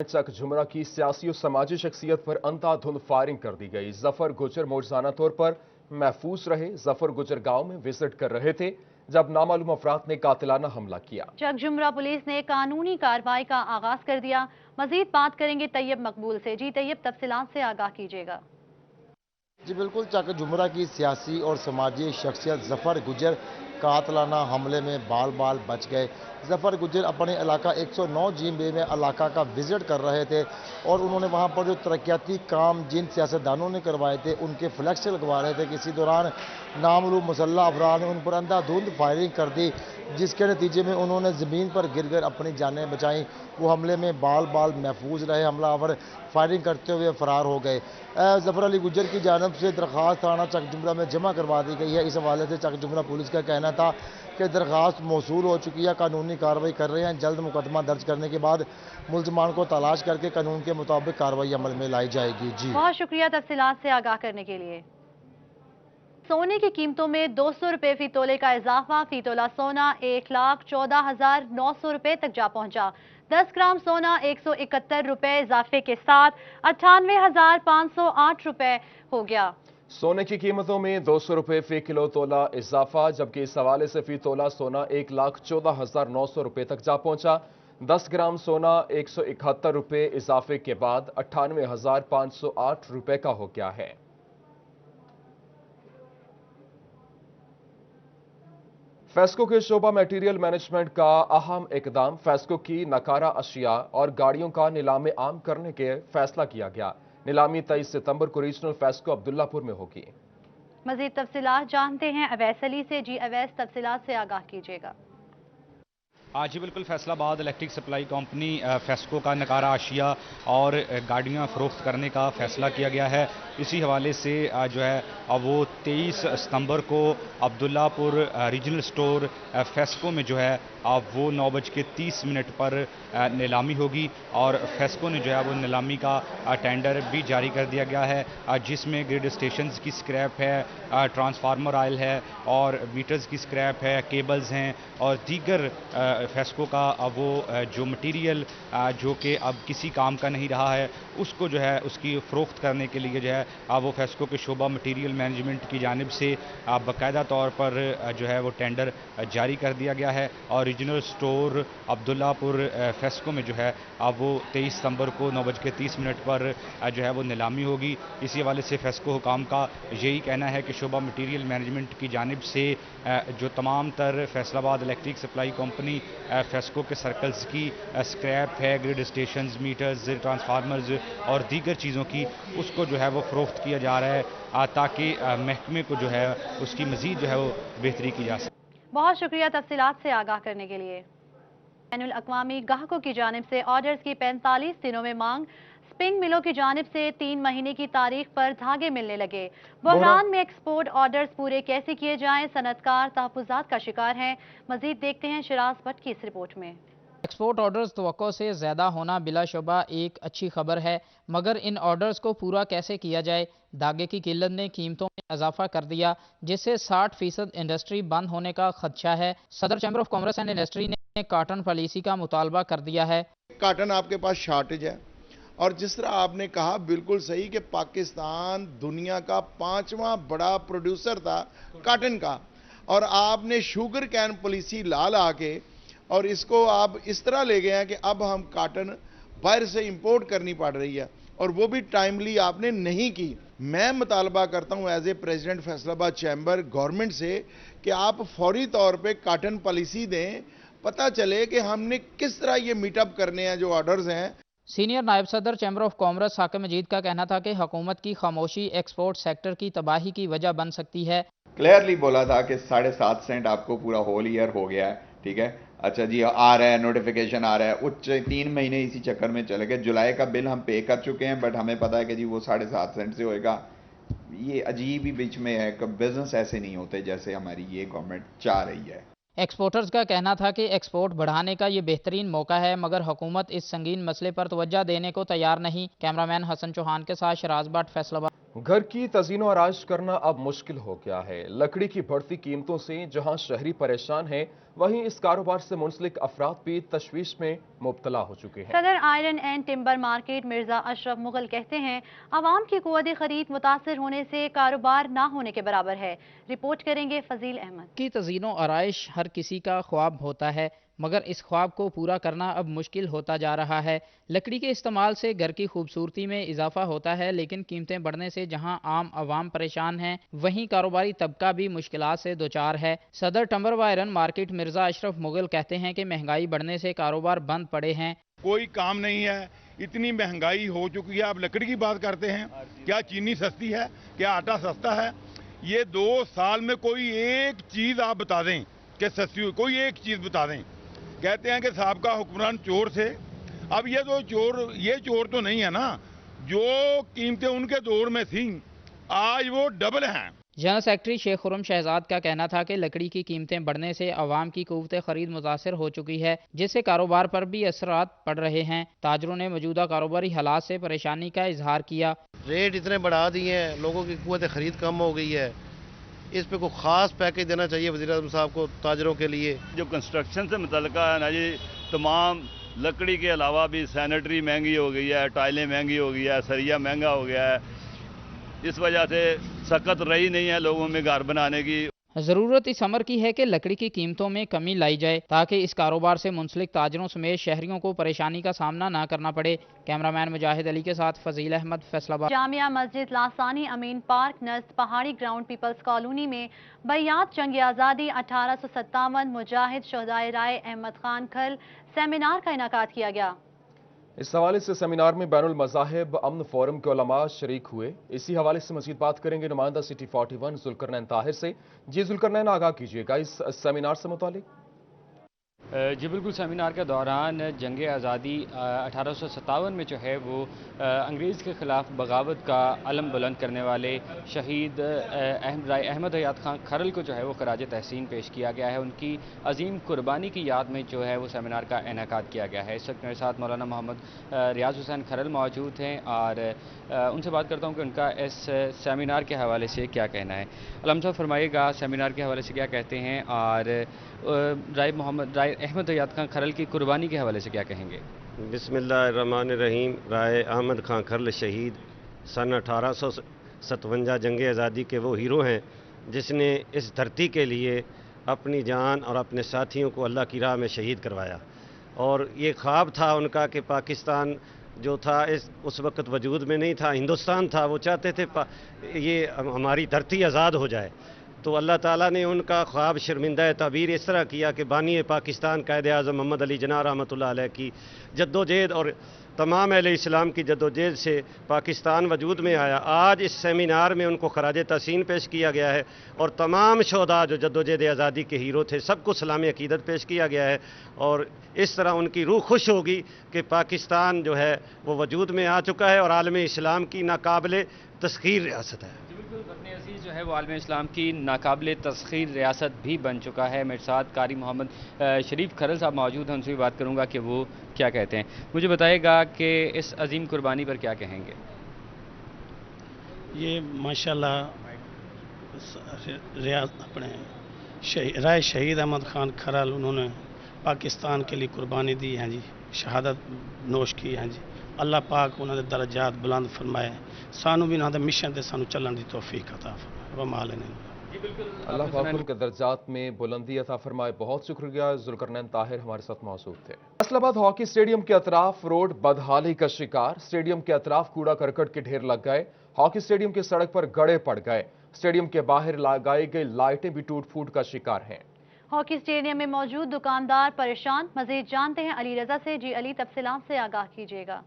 चक झुमरा की सियासी और समाजी शख्सियत पर अंधाधुंध फायरिंग कर दी गई। जफर गुजर मौजूदा तौर पर महफूज रहे। जफर गुजर गांव में विजिट कर रहे थे जब नामालूम अफराद ने कातिलाना हमला किया। चक झुमरा पुलिस ने कानूनी कार्रवाई का आगाज कर दिया। मजीद बात करेंगे तैयब मकबूल से। जी तैयब, तफसीलात से आगाह कीजिएगा। जी बिल्कुल, चक झुमरा की सियासी और समाजी शख्सियत जफर गुजर कातलाना हमले में बाल बाल बच गए। जफर गुजर अपने इलाका 109 जीबे में इलाका का विजिट कर रहे थे और उन्होंने वहां पर जो तरक्याती काम जिन सियासतदानों ने करवाए थे उनके फ्लैक्स लगवा रहे थे। किसी दौरान नामालूम मुसल्लह अफराद ने उन पर अंधाधुंध फायरिंग कर दी, जिसके नतीजे में उन्होंने ज़मीन पर गिर कर अपनी जानें बचाईं। वो हमले में बाल बाल महफूज रहे। हमलावर फायरिंग करते हुए फरार हो गए। जफर अली गुजर की जानब से दरख्वास्त थाना चक झुमरा में जमा करवा दी गई है। इस हवाले से चक झुमरा पुलिस का कहना था कि दरख्वास्त मौसूल हो चुकी है, कानूनी कार्रवाई कर रहे हैं। जल्द मुकदमा दर्ज करने के बाद मुलजमान को तलाश करके कानून के मुताबिक कार्रवाई अमल में लाई जाएगी। जी बहुत शुक्रिया तफसीलात से आगाह करने के लिए। सोने की कीमतों में 200 रुपए फी तोले का इजाफा। फी तोला सोना 1,14,900 रुपए तक जा पहुंचा। 10 ग्राम सोना 171 रुपए इजाफे के साथ 98,508 रुपए हो गया। सोने की कीमतों में 200 रुपए फी किलो तोला इजाफा, जबकि इस हवाले से फी तोला सोना 1,14,900 रुपए तक जा पहुंचा। 10 ग्राम सोना 171 रुपए इजाफे के बाद 98,508 रुपए का हो गया है। फेस्को के शोबा मटेरियल मैनेजमेंट का अहम इकदाम। फेस्को की नकारा अशिया और गाड़ियों का नीलाम आम करने के फैसला किया गया। नीलामी 23 सितंबर को रीजनल फेस्को अब्दुल्लापुर में होगी। मजीद तफसीलात जानते हैं अवैस अली से। जी अवैस, तफसीलात से आगाह कीजिएगा। जी बिल्कुल, Faisalabad electric supply company FESCO का नकारा अशिया और गाड़ियां फ़रोख्त करने का फ़ैसला किया गया है। इसी हवाले से जो है वो 23 सितंबर को अब्दुल्लापुर रीजनल स्टोर फेस्को में जो है वो 9:30 पर नीलामी होगी और फेस्को ने जो है वो नीलामी का टेंडर भी जारी कर दिया गया है, जिसमें ग्रिड स्टेशंस की स्क्रैप है, ट्रांसफार्मर ऑयल है और मीटर्स की स्क्रैप है, केबल्स हैं और दीगर फेस्को का वो जो मटेरियल जो कि अब किसी काम का नहीं रहा है उसको जो है उसकी फ़रोख्त करने के लिए जो है वो फेस्को के शोबा मटेरियल मैनेजमेंट की जानिब से बाकायदा तौर पर जो है वो टेंडर जारी कर दिया गया है और रीजनल स्टोर अब्दुल्लापुर फेस्को में जो है वो 23 सितंबर को 9:30 पर जो है वो नीलामी होगी। इसी हवाले से फेस्को हुकाम का यही कहना है कि शोबा मटेरियल मैनेजमेंट की जानिब से जो तमाम तर Faisalabad electric supply company FESCO के सर्कल्स की स्क्रैप है, ग्रिड स्टेशंस, मीटर्स, ट्रांसफार्मर्स और दीगर चीज़ों की उसको जो है वो फ़रोख्त किया जा रहा है ताकि महकमे को जो है उसकी मज़ीद जो है वो बेहतरी की जा सके। बहुत शुक्रिया तफसीलात से आगाह करने के लिए। बैनुल अक़वामी गाहकों की जानिब से ऑर्डर्स की 45 दिनों में मांग। स्पिंग मिलों की जानिब से 3 महीने की तारीख पर धागे मिलने लगे। बहरान में एक्सपोर्ट ऑर्डर्स पूरे कैसे किए जाएं, सनतकार तहफ़्फ़ुज़ात का शिकार हैं। मजीद देखते हैं शिराज भट्ट की इस रिपोर्ट में। एक्सपोर्ट ऑर्डर्स तवक्को से ज़्यादा होना बिलाशुबा एक अच्छी खबर है, मगर इन ऑर्डर्स को पूरा कैसे किया जाए। धागे की किल्लत ने कीमतों में इजाफा कर दिया, जिससे 60% इंडस्ट्री बंद होने का खदशा है। सदर chamber of commerce and industry ने काटन पॉलिसी का मुतालबा कर दिया है। काटन आपके पास शॉर्टेज है और जिस तरह आपने कहा बिल्कुल सही कि पाकिस्तान दुनिया का 5वां बड़ा प्रोड्यूसर था काटन का और आपने शुगर कैन पॉलिसी ला के और इसको आप इस तरह ले गए हैं कि अब हम काटन बाहर से इंपोर्ट करनी पड़ रही है और वो भी टाइमली आपने नहीं की। मैं मुतालबा करता हूं as a president Faisalabad chamber government से कि आप फौरी तौर पे काटन पॉलिसी दें, पता चले कि हमने किस तरह ये मीटअप करने हैं जो ऑर्डर्स हैं। सीनियर नायब सदर चैम्बर ऑफ कॉमर्स हाकिम मजीद का कहना था कि हुकूमत की खामोशी एक्सपोर्ट सेक्टर की तबाही की वजह बन सकती है। क्लियरली बोला था कि 7.5 सेंट आपको पूरा होल ईयर हो गया है, ठीक है, अच्छा जी आ रहा है, नोटिफिकेशन आ रहा है, उच्च 3 महीने इसी चक्कर में चले गए। जुलाई का बिल हम पे कर चुके हैं बट हमें पता है कि जी वो 7.5 सेंट से होएगा। ये अजीब ही बीच में है कि बिजनेस ऐसे नहीं होते जैसे हमारी ये गवर्नमेंट चाह रही है। एक्सपोर्टर्स का कहना था कि एक्सपोर्ट बढ़ाने का ये बेहतरीन मौका है, मगर हुकूमत इस संगीन मसले पर तवज्जो देने को तैयार नहीं। कैमरामैन हसन चौहान के साथ शिराज भट्ट, फैसलाबाद। घर की तज़ीनो आराइश करना अब मुश्किल हो गया है। लकड़ी की बढ़ती कीमतों से जहां शहरी परेशान हैं, वहीं इस कारोबार से मुंसलिक अफराद भी तशवीश में मुब्तला हो चुके हैं। सदर iron and timber market Mirza Ashraf Mughal कहते हैं आवाम की कुव्वत खरीद मुतासर होने से कारोबार ना होने के बराबर है। रिपोर्ट करेंगे फजील अहमद। की तज़ीनो आराइश हर किसी का ख्वाब होता है, मगर इस ख्वाब को पूरा करना अब मुश्किल होता जा रहा है। लकड़ी के इस्तेमाल से घर की खूबसूरती में इजाफा होता है, लेकिन कीमतें बढ़ने से जहां आम आवाम परेशान हैं, वहीं कारोबारी तबका भी मुश्किलात से दोचार है। सदर टिम्बर व आयरन मार्केट मिर्जा अशरफ मुगल कहते हैं कि महंगाई बढ़ने से कारोबार बंद पड़े हैं। कोई काम नहीं है, इतनी महंगाई हो चुकी है। आप लकड़ी की बात करते हैं, क्या चीनी सस्ती है, क्या आटा सस्ता है? ये 2 साल में कोई एक चीज आप बता दें कि सस्ती हुई, कोई एक चीज बता दें। कहते हैं कि साहबका हुक्मरान चोर थे। अब ये चोर तो नहीं है ना, जो कीमतें उनके दौर में थी आज वो डबल हैं। जनरल सेक्रेटरी शेख खुर्रम शहजाद का कहना था कि लकड़ी की कीमतें बढ़ने से आवाम की कुव्वत खरीद मुतासर हो चुकी है, जिससे कारोबार पर भी असरात पड़ रहे हैं। ताजरों ने मौजूदा कारोबारी हालात से परेशानी का इजहार किया। रेट इतने बढ़ा दिए हैं, लोगों की कुव्वत खरीद कम हो गई है। इस पे कोई खास पैकेज देना चाहिए वज़ीर आज़म साहब को ताजरों के लिए। जो कंस्ट्रक्शन से मुतल्लिक़ है ना जी, तमाम लकड़ी के अलावा भी सैनिटरी महंगी हो गई है, टाइलें महंगी हो गई है, सरिया महंगा हो गया है। इस वजह से सकत रही नहीं है लोगों में घर बनाने की। ज़रूरत इस अमर की है कि लकड़ी की कीमतों में कमी लाई जाए, ताकि इस कारोबार से मुंसलिक ताजरों समेत शहरियों को परेशानी का सामना ना करना पड़े। कैमरामैन मुजाहिद अली के साथ फजील अहमद, फैसलाबाद। जामिया मस्जिद लासानी अमीन पार्क नज़द पहाड़ी ग्राउंड पीपल्स कॉलोनी में बैयात जंग आज़ादी 1857 मुजाहिद शहदाए राय अहमद खान खल सेमिनार का इनाकाद किया गया। इस हवाले से सेमिनार में बैनुल मज़ाहिब अमन फोरम के उलमा शरीक हुए। इसी हवाले से मज़ीद बात करेंगे नुमाइंदा सिटी 41 जुल्करनैन ताहिर से। जी जुल्करनैन, आगाह कीजिएगा इस सेमिनार से मुतालिक। जी बिल्कुल, सेमिनार के दौरान जंग आज़ादी 1857 में जो है वो अंग्रेज़ के ख़िलाफ़ बगावत का अलम बुलंद करने वाले शहीद अहमद हयात खान खरल को जो है वो खराज तहसीन पेश किया गया है। उनकी अजीम कुर्बानी की याद में जो है वो सेमिनार का इनेकाद किया गया है। इस वक्त मेरे साथ मौलाना मोहम्मद रियाज हुसैन खरल मौजूद हैं और उनसे बात करता हूँ कि उनका इस सेमिनार के हवाले से क्या कहना है। अलम साहब फरमाइएगा, सेमिनार के हवाले से क्या कहते हैं और राय अहमद हयात खान खरल की कुर्बानी के हवाले से क्या कहेंगे? बिस्मिल्लाहिर्रहमानिर्रहीम। राय अहमद खान खरल शहीद सन 1857 जंग आज़ादी के वो हीरो हैं जिसने इस धरती के लिए अपनी जान और अपने साथियों को अल्लाह की राह में शहीद करवाया। और ये ख्वाब था उनका कि पाकिस्तान जो था उस वक्त वजूद में नहीं था, हिंदुस्तान था। वो चाहते थे ये हमारी धरती आज़ाद हो जाए। तो अल्लाह ताला ने उनका ख्वाब शर्मिंदा ताबीर इस तरह किया कि बानी पाकिस्तान कायद आज़म मोहम्मद अली जिन्ना रहमतुल्लाह अलैह की जद्दोजहद और तमाम अहले इस्लाम की जद्दोजहद से पाकिस्तान वजूद में आया। आज इस सेमिनार में उनको खराज तहसीन पेश किया गया है और तमाम शोहदा जो जद्दोजहद आज़ादी के हीरो थे सबको सलामी अकीदत पेश किया गया है। और इस तरह उनकी रूह खुश होगी कि पाकिस्तान जो है वो वजूद में आ चुका है और आलम इस्लाम की नाकाबिले तस्खीर रियासत है। अपने अजीज़ जो है वो आलम इस्लाम की नाकाबिले तस्खीर रियासत भी बन चुका है। मेरे साथ कारी मोहम्मद शरीफ खरल साहब मौजूद हैं, उनसे भी बात करूंगा कि वो क्या कहते हैं। मुझे बताइएगा कि इस अजीम कुर्बानी पर क्या कहेंगे? ये माशाल्लाह अपने राय शहीद अहमद खान खरल उन्होंने पाकिस्तान के लिए कुर्बानी दी है जी, शहादत नोश की है जी। अल्लाह पाक उन्होंने दर्जात बुलंद फरमाए, सानू भी उन्होंने मिशन से सानू चलने की तौफीक अता फरमाए। वमाल अल्लाह पाक उनके दर्जात में बुलंदी अता फरमाए। बहुत शुक्रिया। जुल्करनैन ताहिर हमारे साथ मौजूद थे। फैसलाबाद हॉकी स्टेडियम के अतराफ रोड बदहाली का शिकार। स्टेडियम के अतराफ कूड़ा करकट के ढेर लग गए। हॉकी स्टेडियम की सड़क पर गड़े पड़ गए। स्टेडियम के बाहर लगाई गई लाइटें भी टूट फूट का शिकार हैं। हॉकी स्टेडियम में मौजूद दुकानदार परेशान। मजीद जानते हैं अली रजा से। जी अली, तफसीलात से आगाह कीजिएगा।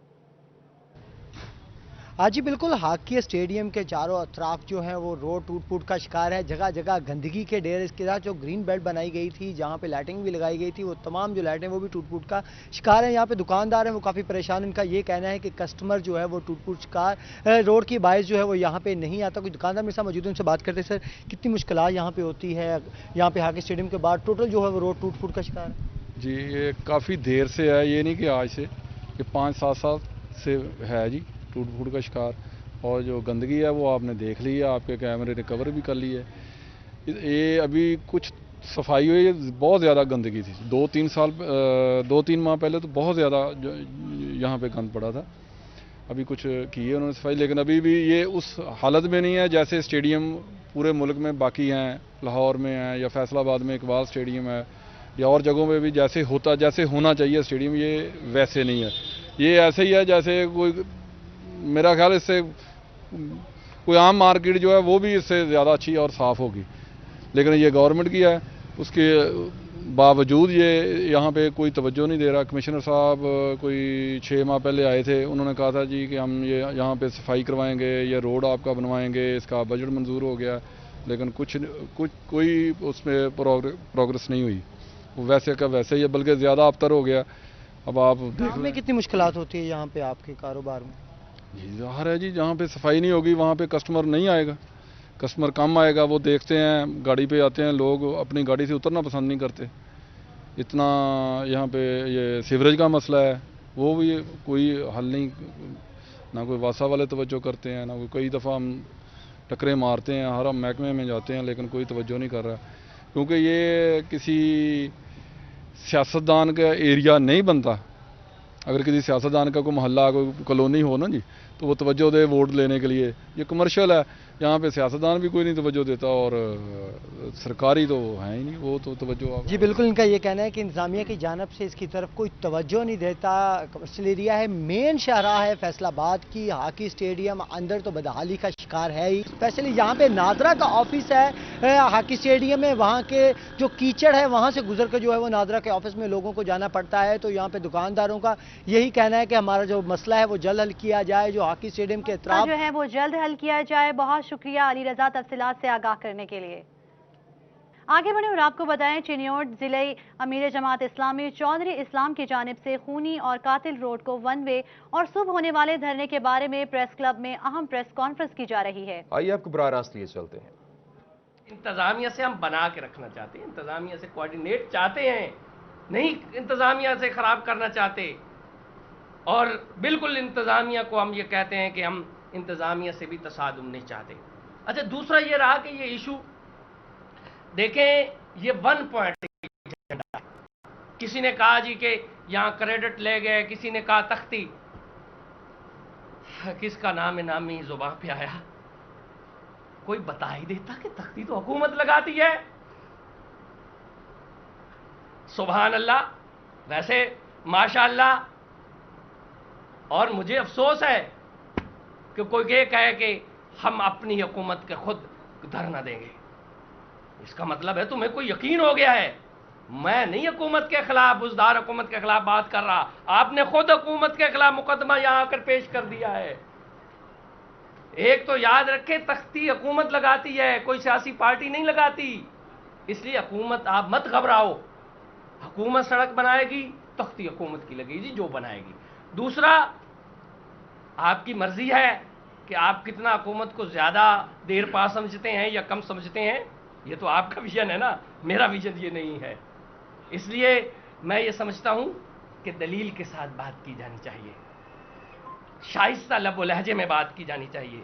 आज जी बिल्कुल, हॉकी स्टेडियम के चारों अतराफ जो है वो रोड टूट फूट का शिकार है। जगह जगह गंदगी के ढेर। इसके साथ जो ग्रीन बेल्ट बनाई गई थी, जहाँ पे लाइटिंग भी लगाई गई थी, वो तमाम जो लाइटें वो भी टूट फूट का शिकार है। यहाँ पे दुकानदार हैं वो काफ़ी परेशान। इनका ये कहना है कि कस्टमर जो है वो टूट फूट शिकार रोड की बाइस जो है वो यहाँ पे नहीं आता। कुछ दुकानदार मेरे साथ मौजूद उनसे बात करते सर, कितनी मुश्किलात यहाँ पे होती है? यहाँ पे हॉकी स्टेडियम के बाद टोटल जो है वो रोड टूट फूट का शिकार है। जी ये काफ़ी देर से है, ये नहीं कि आज से, ये 5-7 साल से है जी टूट फूट का शिकार। और जो गंदगी है वो आपने देख ली है, आपके कैमरे रिकवर भी कर ली है। ये अभी कुछ सफाई हुई, बहुत ज़्यादा गंदगी थी। 2-3 माह पहले तो बहुत ज़्यादा यहाँ पे गंद पड़ा था। अभी कुछ की है उन्होंने सफाई, लेकिन अभी भी ये उस हालत में नहीं है जैसे स्टेडियम पूरे मुल्क में बाकी हैं, लाहौर में है या फैसलाबाद में इकबाल स्टेडियम है या और जगहों में भी जैसे होना चाहिए स्टेडियम, ये वैसे नहीं है। ये ऐसे ही है जैसे कोई, मेरा ख्याल इससे कोई आम मार्केट जो है वो भी इससे ज़्यादा अच्छी और साफ़ होगी, लेकिन ये गवर्नमेंट की है, उसके बावजूद ये यहाँ पे कोई तवज्जो नहीं दे रहा। कमिश्नर साहब कोई 6 माह पहले आए थे, उन्होंने कहा था जी कि हम ये यहाँ पे सफाई करवाएंगे, ये रोड आपका बनवाएंगे, इसका बजट मंजूर हो गया, लेकिन कोई उसमें प्रोग्रेस नहीं हुई। वैसे का वैसे ही है, बल्कि ज़्यादा अबतर हो गया। अब आप देख में कितनी मुश्किलात होती है यहाँ पे आपके कारोबार में? जी ज़ाहिर है जी, जहाँ पे सफाई नहीं होगी वहाँ पे कस्टमर नहीं आएगा, कस्टमर कम आएगा। वो देखते हैं गाड़ी पे आते हैं लोग, अपनी गाड़ी से उतरना पसंद नहीं करते। इतना यहाँ पे ये सीवरेज का मसला है, वो भी कोई हल नहीं, ना कोई वासा वाले तवज्जो करते हैं, ना कोई। कई दफ़ा हम टकरे मारते हैं, हर महकमे में जाते हैं, लेकिन कोई तवज्जो नहीं कर रहा, क्योंकि ये किसी सियासतदान का एरिया नहीं बनता। अगर किसी सियासतदान का कोई मोहल्ला, कोई कॉलोनी हो ना जी, तो वो तवज्जो दे वोट लेने के लिए। ये कमर्शियल है, यहाँ पे सियासतदान भी कोई नहीं तवज्जो देता और सरकारी तो है ही नहीं, वो तो तवज्जो। जी बिल्कुल, इनका ये कहना है कि इंतजामिया की जानब से इसकी तरफ कोई तवज्जो नहीं देता। कमर्शियल एरिया है, मेन शाहराह है फैसलाबाद की, हॉकी स्टेडियम अंदर तो बदहाली का शिकार है ही। स्पेशली यहाँ पे नादरा का ऑफिस है, हॉकी स्टेडियम में, वहाँ के जो कीचड़ है वहाँ से गुजर कर जो है वो नादरा के ऑफिस में लोगों को जाना पड़ता है। तो यहाँ पे दुकानदारों का यही कहना है कि हमारा जो मसला है वो जल्द हल किया जाए, जो हॉकी स्टेडियम के एतराफ जो है वो जल्द हल किया जाए। बहुत शुक्रिया अली रजा तफसीलात से आगाह करने के लिए। आगे बढ़े और आपको बताएं, चिन्योट जिले अमीर जमात इस्लामी चौधरी इस्लाम की जानिब से खूनी और कातिल रोड को वन वे और सुबह होने वाले धरने के बारे में प्रेस क्लब में अहम प्रेस कॉन्फ्रेंस की जा रही है। आइए आपको बराह रास्त लिए चलते हैं। इंतजामिया से हम बना के रखना चाहते हैं, इंतजामिया से कोऑर्डिनेट चाहते हैं, नहीं इंतजामिया से खराब करना चाहते। और बिल्कुल इंतजामिया को हम ये कहते हैं कि हम इंतजामिया से भी तसादुम नहीं चाहते। अच्छा, दूसरा ये रहा कि ये इशू देखें, ये 1 पॉइंट एजेंडा। किसी ने कहा जी कि यहाँ क्रेडिट ले गए, किसी ने कहा तख्ती, किसका नाम है नामी जुबान पे आया? कोई बता ही देता कि तख्ती तो हुकूमत लगाती है। सुभान अल्लाह। वैसे माशाअल्लाह, और मुझे अफसोस है कि कोई ये कहे कि हम अपनी हुकूमत के खुद धरना देंगे। इसका मतलब है तुम्हें कोई यकीन हो गया है। मैं नहीं हुकूमत के खिलाफ, बुजदार हुकूमत के खिलाफ बात कर रहा, आपने खुद हुकूमत के खिलाफ मुकदमा यहां आकर पेश कर दिया है। एक तो याद रखे, तख्ती हुकूमत लगाती है, कोई सियासी पार्टी नहीं लगाती। इसलिए हुकूमत, आप मत घबराओ, हुकूमत सड़क बनाएगी, तख्ती हुकूमत की लगेगी जो बनाएगी। दूसरा, आपकी मर्जी है कि आप कितना हुकूमत को ज्यादा देर पा समझते हैं या कम समझते हैं, ये तो आपका विजन है ना, मेरा विजन ये नहीं है। इसलिए मैं ये समझता हूं कि दलील के साथ बात की जानी चाहिए, शाइस्ता लब व लहजे में बात की जानी चाहिए,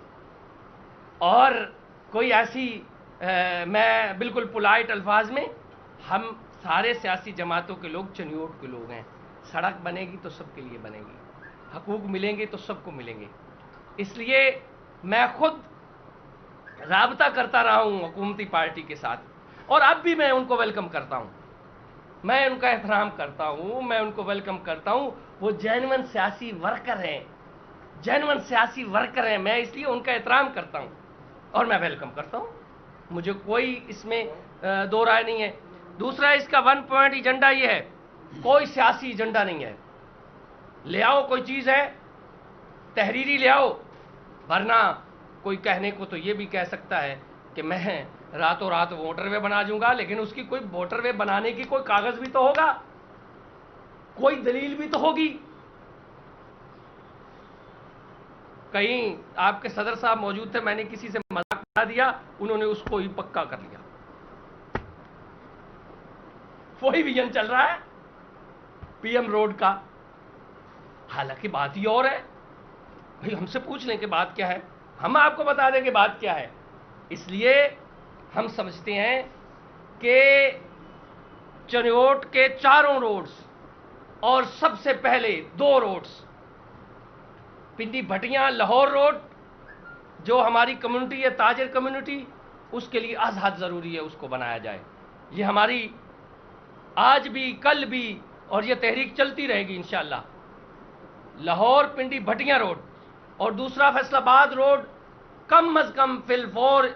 और कोई ऐसी मैं बिल्कुल पोलाइट अल्फाज में, हम सारे सियासी जमातों के लोग चिन्योट के लोग हैं। सड़क बनेगी तो सबके लिए बनेगी, हकूक मिलेंगे तो सबको मिलेंगे। इसलिए मैं खुद राबता करता रहा हूं हुकूमती पार्टी के साथ, और अब भी मैं उनको वेलकम करता हूं, मैं उनका एहतराम करता हूं, मैं उनको वेलकम करता हूं। वो जेन्युइन सियासी वर्कर हैं, जेन्युइन सियासी वर्कर हैं, मैं इसलिए उनका एहतराम करता हूं और मैं वेलकम करता हूं। मुझे कोई इसमें दो राय नहीं है। दूसरा, इसका 1 पॉइंट एजेंडा ये है, कोई सियासी एजेंडा नहीं है। ले आओ कोई चीज़ है, तहरीरी ले आओ, वरना कोई कहने को तो ये भी कह सकता है कि मैं रातों रात मोटरवे बना दूंगा, लेकिन उसकी कोई मोटरवे बनाने की कोई कागज भी तो होगा, कोई दलील भी तो होगी। कहीं आपके सदर साहब मौजूद थे, मैंने किसी से मजाक बना दिया, उन्होंने उसको ही पक्का कर लिया। वही विजन चल रहा है पीएम रोड का, हालांकि बात ही और है। भाई हमसे पूछ लें कि बात क्या है, हम आपको बता दें कि बात क्या है। इसलिए हम समझते हैं कि चनियोट के चारों रोड्स और सबसे पहले 2 रोड्स, पिंडी भटियां लाहौर रोड जो हमारी कम्युनिटी है, ताजर कम्युनिटी, उसके लिए आज हद ज़रूरी है उसको बनाया जाए। ये हमारी आज भी, कल भी, और ये तहरीक चलती रहेगी इंशाअल्लाह। लाहौर पिंडी भटियां रोड और दूसरा फैसलाबाद रोड कम अज़ कम फिल-4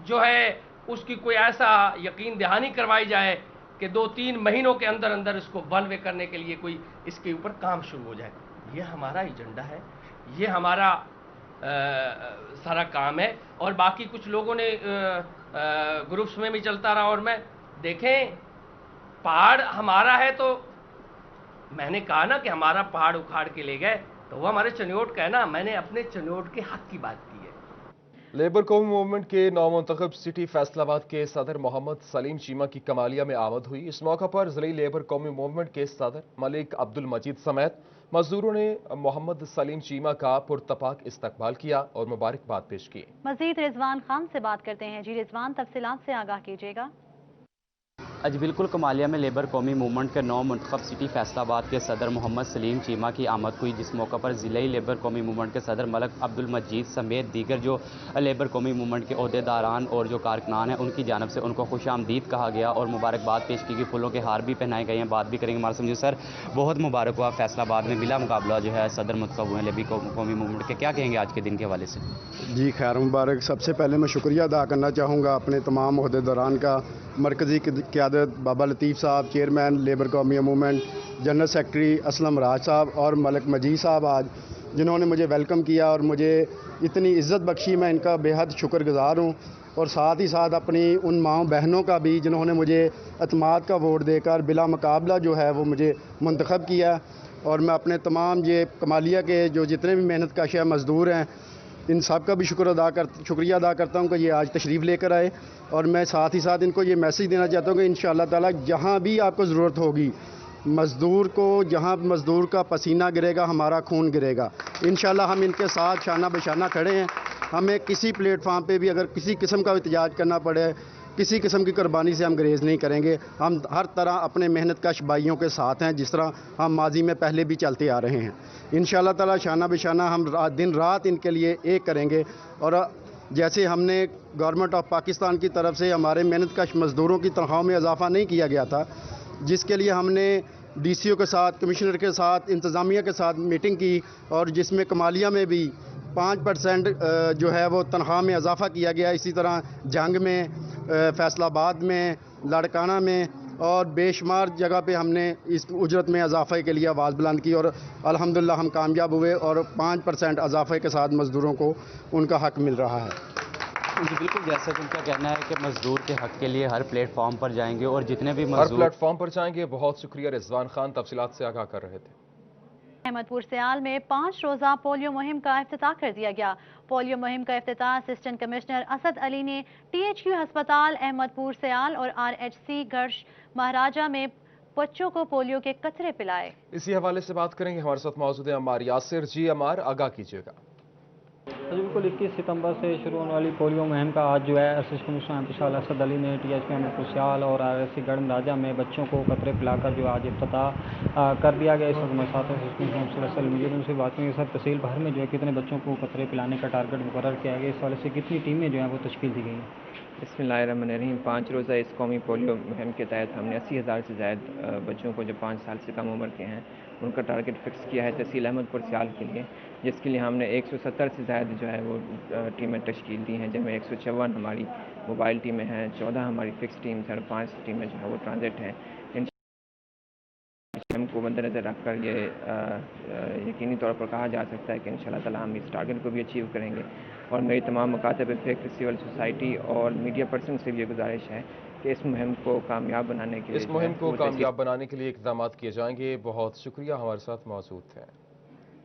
जो है उसकी कोई ऐसा यकीन दहानी करवाई जाए कि 2-3 महीनों के अंदर अंदर इसको वन वे करने के लिए कोई इसके ऊपर काम शुरू हो जाए। ये हमारा एजेंडा है, ये हमारा सारा काम है। और बाकी कुछ लोगों ने ग्रुप्स में भी चलता रहा, और मैं देखें पहाड़ हमारा है तो मैंने कहा ना कि हमारा पहाड़ उखाड़ के ले गए, तो वो हमारे चनियोट का है ना, मैंने अपने चनियोट के हक की बात की है। लेबर कौमी मूवमेंट के नौमुंतखब सिटी फैसलाबाद के सदर मोहम्मद सलीम चीमा की कमालिया में आमद हुई। इस मौका पर जिले लेबर कौमी मूवमेंट के सदर मलिक अब्दुल मजीद समेत मजदूरों ने मोहम्मद सलीम चीमा का पुरतपाक इस्तकबाल किया और मुबारकबाद पेश की। मजीद रिजवान खान से बात करते हैं। जी रिजवान, तफसीलात से आगाह कीजिएगा। आज बिल्कुल कमालिया में लेबर कौमी मूवमेंट के नौ मुंतखब सिटी फैसलाबाद के सदर मोहम्मद सलीम चीमा की आमद हुई, जिस मौका पर ज़िले लेबर कौमी मूवमेंट के सदर मलिक अब्दुल मजीद समेत दीगर जो लेबर कौमी मूवमेंट के अहदेदारान और जो कारकुनान हैं उनकी जानब से उनको खुश आमदीद कहा गया और मुबारकबाद पेश की गई। फूलों के हार भी पहनाए गए हैं। बात भी करेंगे हमारे समझे सर, बहुत मुबारक हुआ फैसलाबाद में बिला मुकाबला जो है सदर मुंतखब हुए लेबर कौमी मूवमेंट के, क्या कहेंगे आज के दिन के हवाले से? जी खैर मुबारक। सबसे पहले मैं शुक्रिया अदा करना चाहूँगा अपने तमाम अहदेदारान का, मरकज़ी क़यादत बाबा लतीफ़ साहब चेयरमैन लेबर कौमी मूवमेंट, जनरल सेक्रेटरी असलम राज साहब और मलिक मजीद साहब आज जिन्होंने मुझे वेलकम किया और मुझे इतनी इज़्ज़त बख्शी, मैं इनका बेहद शुक्रगुज़ार हूँ। और साथ ही साथ अपनी उन माँओं बहनों का भी जिन्होंने मुझे अतमाद का वोट देकर बिला मुकाबला जो है वो मुझे मुंतखब किया। और मैं अपने तमाम ये कमालिया के जो जितने भी मेहनत कश मज़दूर हैं इन सब का भी शुक्रिया अदा करता हूँ कि ये आज तशरीफ़ लेकर आए। और मैं साथ ही साथ इनको ये मैसेज देना चाहता हूँ कि इंशाअल्लाह ताला जहाँ भी आपको ज़रूरत होगी मज़दूर को, जहाँ मज़दूर का पसीना गिरेगा हमारा खून गिरेगा। इंशाअल्लाह हम इनके साथ शाना बशाना खड़े हैं। हमें किसी प्लेटफार्म पे भी अगर किसी किस्म का एहतजाज करना पड़े, किसी किस्म की कुर्बानी से हम गुरेज नहीं करेंगे। हम हर तरह अपने मेहनत कश भाइयों के साथ हैं, जिस तरह हम माजी में पहले भी चलते आ रहे हैं। इंशाअल्लाह ताला शाना बिशाना हम दिन रात इनके लिए एक करेंगे। और जैसे हमने गवर्नमेंट ऑफ पाकिस्तान की तरफ से हमारे मेहनत कश मज़दूरों की तनख्वाहों में इजाफा नहीं किया गया था, जिसके लिए हमने DCO के साथ, कमिश्नर के साथ, इंतज़ामिया के साथ मीटिंग की और जिसमें कमालिया में भी 5% जो है वो तनख्वाह में इजाफा किया गया। इसी तरह जंग में, फैसलाबाद में, लाड़काना में और बेशुमार जगह पे हमने इस उजरत में इजाफे के लिए आवाज़ बुलंद की और अल्हम्दुलिल्लाह हम कामयाब हुए और 5% इजाफे के साथ मज़दूरों को उनका हक मिल रहा है। जी बिल्कुल, जैसा कि उनका कहना है कि मज़दूर के हक के लिए हर प्लेटफॉर्म पर जाएंगे और जितने भी हर प्लेटफॉर्म पर जाएंगे। बहुत शुक्रिया रिजवान खान, तफसीलात से आगाह कर रहे थे। अहमदपुर सियाल में 5 रोज़ा पोलियो मुहिम का इफ्तिताह कर दिया गया। पोलियो मुहिम का इफ्तिताह असिस्टेंट कमिश्नर असद अली ने THQ अस्पताल अहमदपुर सियाल और RHC गर्श महाराजा में बच्चों को पोलियो के कतरे पिलाए। इसी हवाले से बात करेंगे, हमारे साथ मौजूद है अमार यासिर। जी अमार, आगाह कीजिएगा। बिल्कुल 21 सितंबर से शुरू होने वाली पोलियो मुहिम का आज जो है असिस्टेंट कमिश्नर असद अली ने THQ अहमदपुर सियाल और RHC गर्श महाराजा में बच्चों को कतरे पिलाकर जो आज इफ्तिताह कर दिया गया। इस वक्त हमारे साथ असिस्टेंट उनसे बात करेंगे। सर, तहसील भर में जो है कितने बच्चों को कतरे पिलाने का टारगेट मुकर्रर किया गया, इस वाले से कितनी टीमें जो है वो तश्कील दी गई हैं? बिस्मिल्लाहिर्रहमानिर्रहीम। 5 रोज़ा इस कौमी पोलियो मुहिम के तहत हमने 80,000 से ज़्यादा बच्चों को जो 5 साल से कम उम्र के हैं उनका टारगेट फिक्स किया है तहसील अहमदपुर सियाल के लिए, जिसके लिए हमने 170 से ज़्यादा जो है वो टीमें तश्कील दी हैं, जिनमें 154 हमारी मोबाइल टीमें हैं, 14 हमारी फिक्स टीम्स और 5 टीमें जो है वो ट्रांजिट हैं। को मद्देनज़र रखकर ये यकीनी तौर पर कहा जा सकता है कि इंशाअल्लाह ताला हम इस टारगेट को भी अचीव करेंगे। और मेरी तमाम मुकातब फेक सिविल सोसाइटी और मीडिया पर्सन से भी ये गुजारिश है कि इस मुहिम को कामयाब बनाने के लिए इक़दाम किए जाएंगे। बहुत शुक्रिया, हमारे साथ मौजूद हैं।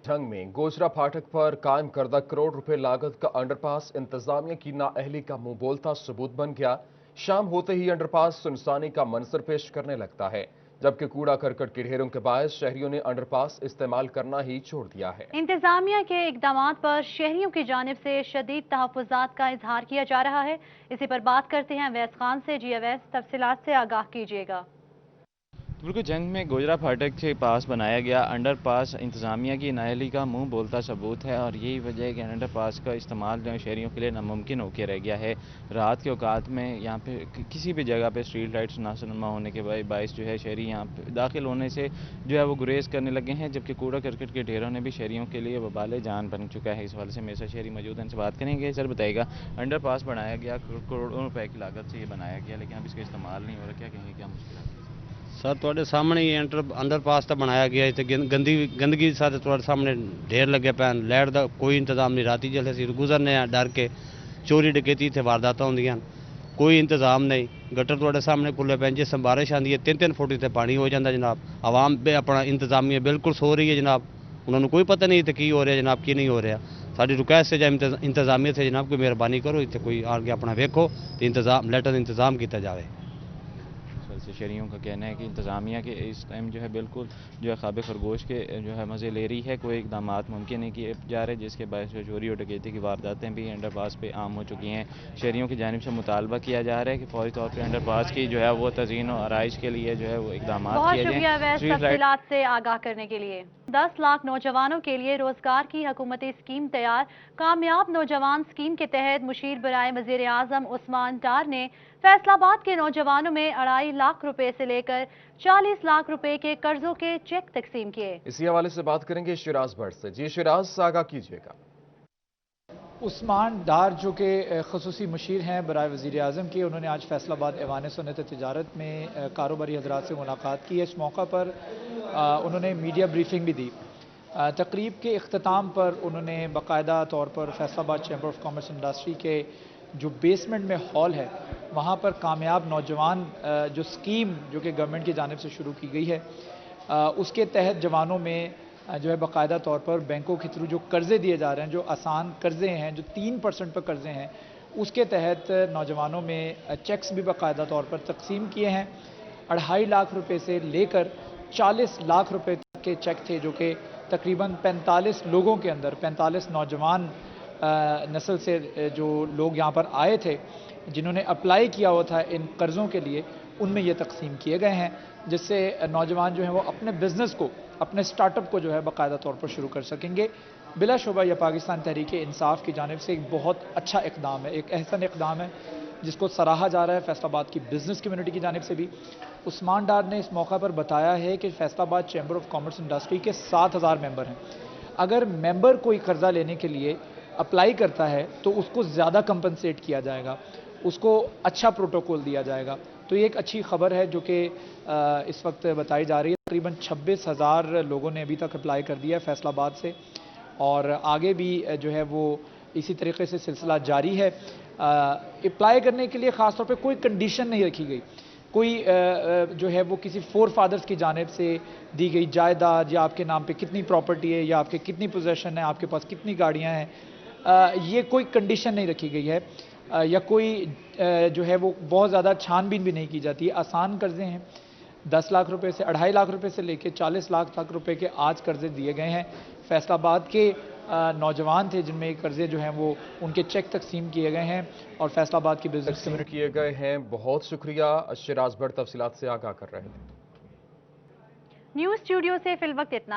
जंग में गोजरा फाटक पर कायम करदा करोड़ रुपए लागत का अंडरपास इंतजामिया की नाअहली का मुंह बोलता सबूत बन गया। शाम होते ही अंडरपास सुनसानी का मंजर पेश करने लगता है, जबकि कूड़ा करकट के ढेरों के बायस शहरियों ने अंडरपास इस्तेमाल करना ही छोड़ दिया है। इंतजामिया के इकदाम पर शहरियों की जानिब से शदीद तहफ़्फ़ुज़ात का इजहार किया जा रहा है। इसी पर बात करते हैं अवैस खान से। जी अवैस, तफसीलात से आगाह कीजिएगा। بالکل جنگ میں گوجرا پھاٹک کے پاس بنایا گیا انڈر پاس انتظامیہ کی نااہلی کا منہ بولتا ثبوت ہے، اور یہی وجہ ہے کہ انڈر پاس کا استعمال جو ہے شہریوں کے لیے ناممکن ہو کے رہ گیا ہے۔ رات کے اوقات میں یہاں پہ کسی بھی جگہ پہ اسٹریٹ لائٹس ناصنما ہونے کے باعث جو ہے شہری یہاں پہ داخل ہونے سے جو ہے وہ گریز کرنے لگے ہیں، جبکہ کوڑا کرکٹ کے ڈھیروں نے بھی شہریوں کے لیے وبال جان بن چکا ہے۔ اس حوالے سے میرے ساتھ شہری موجود ہیں، ان سے بات کریں گے۔ سر بتائیے گا، انڈر پاس بنایا گیا، کروڑوں روپے کی لاگت سے یہ بنایا گیا، لیکن اب اس کا استعمال نہیں ہو رہا، کیا کہیں گے، کیا مشکلات؟ سر تھوڑے سامنے ہی انڈر پاس تو بنایا گیا ہے، گندگی سارے تھوڑے سامنے ڈھیر لگے پین، لائٹ کا کوئی انتظام نہیں، راتی جلے سی گزرنے ہیں ڈر کے، چوری ڈکیتی اتنے واردات ہوندیاں، کوئی انتظام نہیں، گٹر تھوڑے سامنے کھلے پے، جس بارش آتی ہے 3-3 فٹ اتنے پانی ہو جاتا جناب، عوام پہ اپنا انتظامیہ بالکل سو رہی ہے جناب، انہوں نے کوئی پتہ نہیں اتنے کی ہو رہا ہے جناب، کی نہیں ہو رہا، ساری رکایت سے جب انتظامیہ سے جناب کوئی مہربانی کرو، اتنے کوئی آگے اپنا ویکھو تو انتظام لیٹر انتظام کیا جائے۔ شہریوں کا کہنا ہے کہ انتظامیہ کے اس ٹائم جو ہے بالکل جو ہے خواب خرگوش کے جو ہے مزے لے رہی ہے، کوئی اقدامات ممکن نہیں کیے جا رہے، جس کے باعث جو چوری اور ڈکیتی کی وارداتیں بھی انڈر پاس پہ عام ہو چکی ہیں۔ شہریوں کی جانب سے مطالبہ کیا جا رہا ہے کہ فوری طور پہ انڈر پاس کی جو ہے وہ تزئین و آرائش کے لیے جو ہے وہ اقدامات بہت کیے جائیں۔ شکریہ ویس تفصیلات سے آگاہ کرنے کے لیے۔ 10 لاکھ نوجوانوں کے لیے روزگار کی حکومتی اسکیم تیار۔ کامیاب نوجوان اسکیم کے تحت مشیر برائے وزیر اعظم عثمان ڈار نے فیصل آباد کے نوجوانوں میں 2.5 لاکھ روپے سے لے کر 40 لاکھ روپے کے قرضوں کے چیک تقسیم کیے۔ اسی حوالے سے بات کریں گے شیراز بھٹ سے۔ جی شیراز، آگاہ کیجیے گا۔ عثمان ڈار جو کہ خصوصی مشیر ہیں برائے وزیر اعظم کے، انہوں نے آج فیصل آباد ایوان صنعت تجارت میں کاروباری حضرات سے ملاقات کی۔ اس موقع پر انہوں نے میڈیا بریفنگ بھی دی۔ تقریب کے اختتام پر انہوں نے باقاعدہ طور پر فیصل آباد چیمبر آف کامرس انڈسٹری کے جو بیسمنٹ میں ہال ہے، وہاں پر کامیاب نوجوان جو اسکیم جو کہ گورنمنٹ کی جانب سے شروع کی گئی ہے، اس کے تحت جوانوں میں جو ہے باقاعدہ طور پر بینکوں کے تھرو جو قرضے دیے جا رہے ہیں، جو آسان قرضے ہیں، جو 3% پر قرضے ہیں، اس کے تحت نوجوانوں میں چیکس بھی باقاعدہ طور پر تقسیم کیے ہیں۔ 2.5 لاکھ روپے سے لے کر 40 لاکھ روپے تک کے چیک تھے، جو کہ تقریباً 45 لوگوں کے اندر 45 نوجوان نسل سے جو لوگ یہاں پر آئے تھے، جنہوں نے اپلائی کیا ہوا تھا ان قرضوں کے لیے، ان میں یہ تقسیم کیے گئے ہیں، جس سے نوجوان جو ہیں وہ اپنے بزنس کو، اپنے سٹارٹ اپ کو جو ہے باقاعدہ طور پر شروع کر سکیں گے۔ بلا شبہ یہ پاکستان تحریک انصاف کی جانب سے ایک بہت اچھا اقدام ہے، ایک احسن اقدام ہے، جس کو سراہا جا رہا ہے فیصل آباد کی بزنس کمیونٹی کی جانب سے بھی۔ عثمان ڈار نے اس موقع پر بتایا ہے کہ فیصل آباد چیمبر آف کامرس انڈسٹری کے 7000 ممبر ہیں۔ اگر ممبر کوئی قرضہ لینے کے لیے اپلائی کرتا ہے تو اس کو زیادہ کمپنسیٹ کیا جائے گا، اس کو اچھا پروٹوکول دیا جائے گا۔ تو یہ ایک اچھی خبر ہے جو کہ اس وقت بتائی جا رہی ہے۔ تقریباً 26,000 لوگوں نے ابھی تک اپلائی کر دیا ہے فیصل آباد سے، اور آگے بھی جو ہے وہ اسی طریقے سے سلسلہ جاری ہے۔ اپلائی کرنے کے لیے خاص طور پہ کوئی کنڈیشن نہیں رکھی گئی، کوئی جو ہے وہ کسی فور فادرز کی جانب سے دی گئی جائیداد، یا آپ کے نام پہ کتنی پراپرٹی ہے، یا آپ کے کتنی پوزیشن ہے، آپ کے پاس کتنی گاڑیاں ہیں، یہ کوئی کنڈیشن نہیں رکھی گئی ہے، یا کوئی جو ہے وہ بہت زیادہ چھان بین بھی نہیں کی جاتی ہے۔ آسان قرضے ہیں، 10 لاکھ روپے سے 2.5 لاکھ روپے سے لے کے 40 لاکھ تک روپے کے آج قرضے دیے گئے ہیں۔ فیصل آباد کے نوجوان تھے جن میں یہ قرضے جو ہیں وہ ان کے چیک تقسیم کیے گئے ہیں، اور فیصل آباد کی بزنس تقسیم کیے گئے ہیں۔ بہت شکریہ شیراز بھٹ، تفصیلات سے آگاہ کر رہے ہیں۔ نیوز اسٹوڈیو سے فی الوقت اتنا